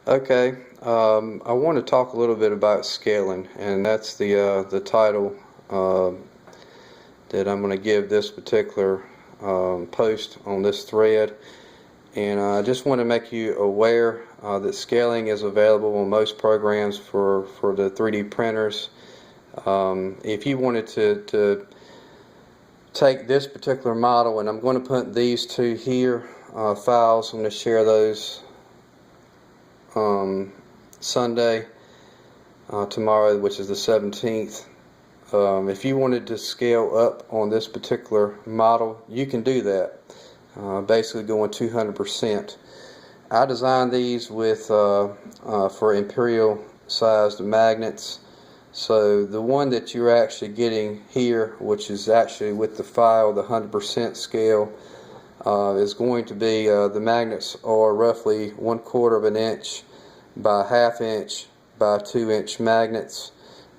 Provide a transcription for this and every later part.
Okay, I want to talk a little bit about scaling, and that's the title that I'm going to give this particular post on this thread. And I just want to make you aware that scaling is available on most programs for the 3D printers. If you wanted to take this particular model, and I'm going to put these two here files, I'm going to share those Sunday, tomorrow, which is the 17th. If you wanted to scale up on this particular model, you can do that. Basically going 200%. I designed these with for imperial sized magnets. So the one that you're actually getting here, which is actually with the file, the 100% scale, is going to be the magnets are roughly 1/4 of an inch by 1/2 inch by 2-inch magnets.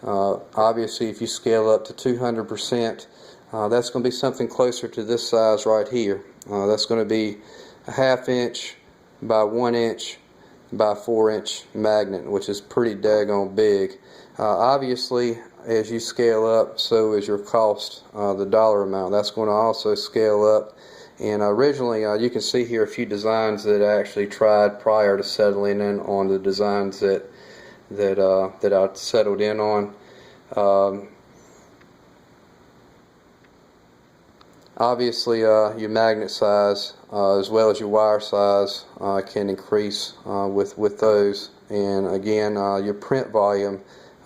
Obviously, if you scale up to 200%, that's going to be something closer to this size right here. That's going to be a 1/2 inch by 1 inch by 4-inch magnet, which is pretty daggone big. Obviously, as you scale up, so is your cost, the dollar amount. That's going to also scale up. And originally, you can see here a few designs that I actually tried prior to settling in on the designs that I settled in on. Obviously, your magnet size as well as your wire size can increase with those. And again, your print volume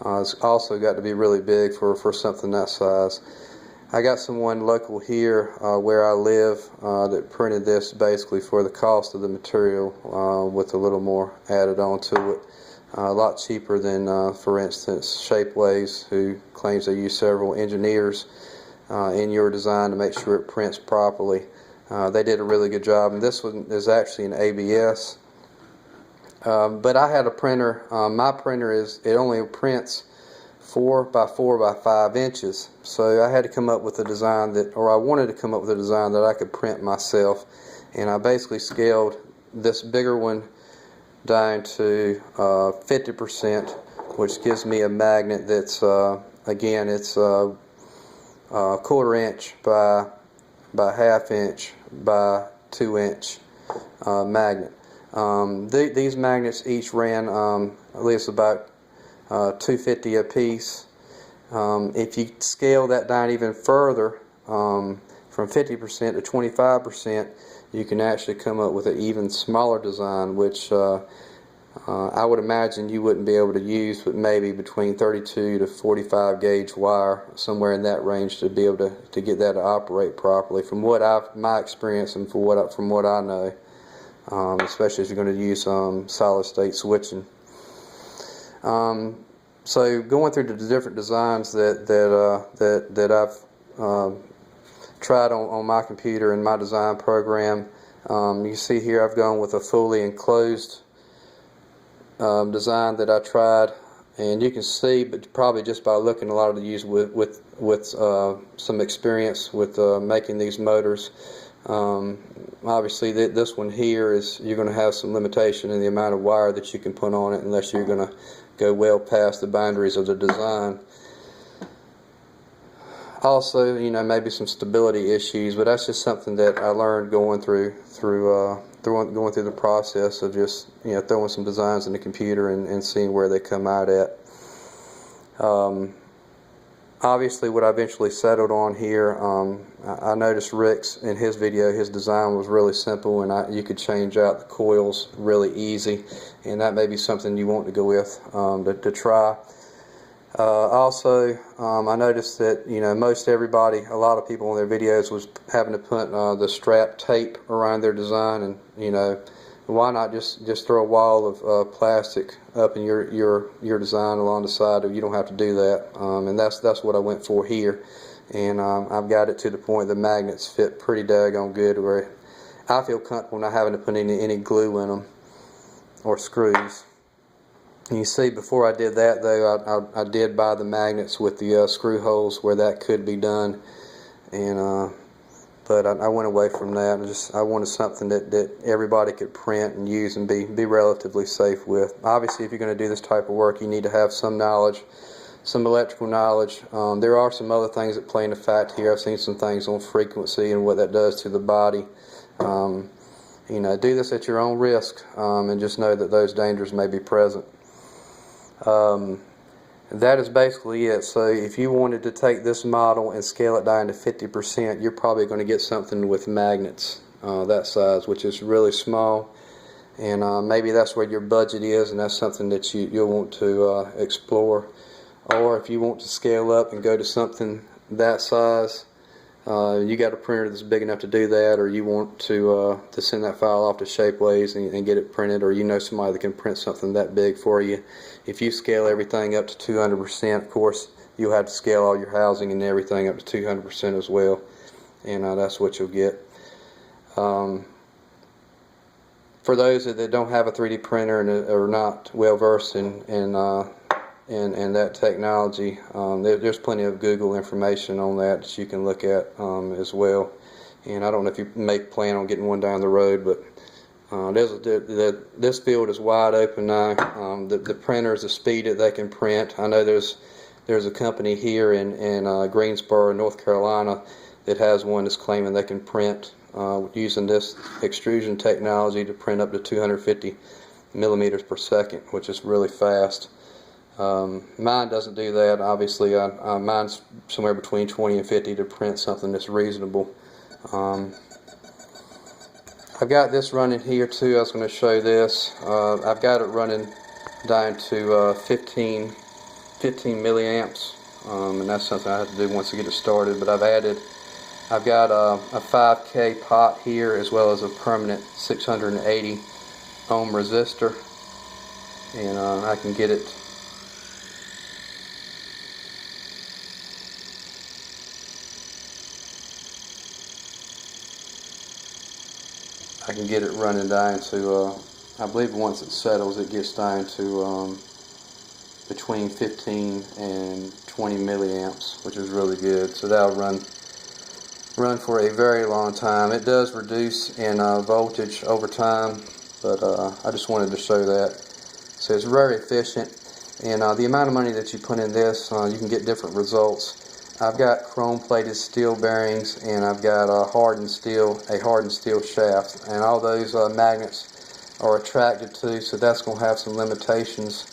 has also got to be really big for something that size. I got someone local here where I live that printed this basically for the cost of the material with a little more added on to it. A lot cheaper than, for instance, Shapeways, who claims they use several engineers in your design to make sure it prints properly. They did a really good job, and this one is actually an ABS. But I had a printer. My printer it only prints 4 by 4 by 5 inches. So I had to come up with a design I wanted to come up with a design that I could print myself. And I basically scaled this bigger one down to 50%, which gives me a magnet that's, again, it's 1/4 inch by 1/2 inch by 2-inch magnet. These magnets each ran at least about $2.50 a piece. If you scale that down even further, from 50% to 25%, you can actually come up with an even smaller design, which I would imagine you wouldn't be able to use, but maybe between 32 to 45 gauge wire, somewhere in that range, to be able to get that to operate properly. From my experience and from what I know, especially if you're going to use solid state switching. So going through the different designs that I've tried on my computer in my design program, you see here I've gone with a fully enclosed design that I tried, and you can see, but probably just by looking, a lot of these with some experience with making these motors. Obviously, this one here you're going to have some limitation in the amount of wire that you can put on it, unless you're going to go well past the boundaries of the design. Also, maybe some stability issues, but that's just something that I learned going through the process of just throwing some designs in the computer and seeing where they come out at. Obviously, what I eventually settled on here, I noticed Rick's in his video, his design was really simple, and you could change out the coils really easy, and that may be something you want to go with to try. Also, I noticed that most everybody, a lot of people in their videos was having to put the strap tape around their design, and why not just throw a wall of plastic up in your design along the side? You don't have to do that, and that's what I went for here. And I've got it to the point the magnets fit pretty daggone good, where I feel comfortable not having to put any glue in them or screws. And you see, before I did that, though, I did buy the magnets with the screw holes where that could be done, and but I went away from that. I wanted something that everybody could print and use and be relatively safe with. Obviously, if you're going to do this type of work, you need to have some knowledge, some electrical knowledge. There are some other things that play into fact here. I've seen some things on frequency and what that does to the body. You know, do this at your own risk, and just know that those dangers may be present. That is basically it. So if you wanted to take this model and scale it down to 50%, you're probably going to get something with magnets that size, which is really small. And maybe that's where your budget is, and that's something that you'll want to explore. Or if you want to scale up and go to something that size, you got a printer that's big enough to do that, or you want to send that file off to Shapeways and get it printed, or you know somebody that can print something that big for you. If you scale everything up to 200%, of course, you'll have to scale all your housing and everything up to 200% as well, and that's what you'll get. For those that don't have a 3D printer and are not well versed in that technology, there's plenty of Google information on that you can look at as well. And I don't know if you may plan on getting one down the road, but this field is wide open now. The printers, the speed that they can print. I know there's a company here in Greensboro, North Carolina, that has one that's claiming they can print using this extrusion technology to print up to 250 millimeters per second, which is really fast. Mine doesn't do that. Obviously, mine's somewhere between 20 and 50 to print something that's reasonable. I've got this running here too. I was going to show this. I've got it running down to 15 milliamps, and that's something I have to do once I get it started. But I've got a 5K pot here, as well as a permanent 680 ohm resistor, and I can get it. I can get it running down to, I believe once it settles, it gets down to between 15 and 20 milliamps, which is really good. So that'll run for a very long time. It does reduce in voltage over time, but I just wanted to show that. So it's very efficient, and the amount of money that you put in this, you can get different results. I've got chrome-plated steel bearings, and I've got a hardened steel shaft, and all those magnets are attracted to, so that's going to have some limitations.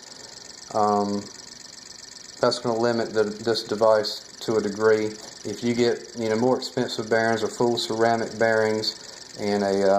That's going to limit this device to a degree. If you get more expensive bearings or full ceramic bearings and a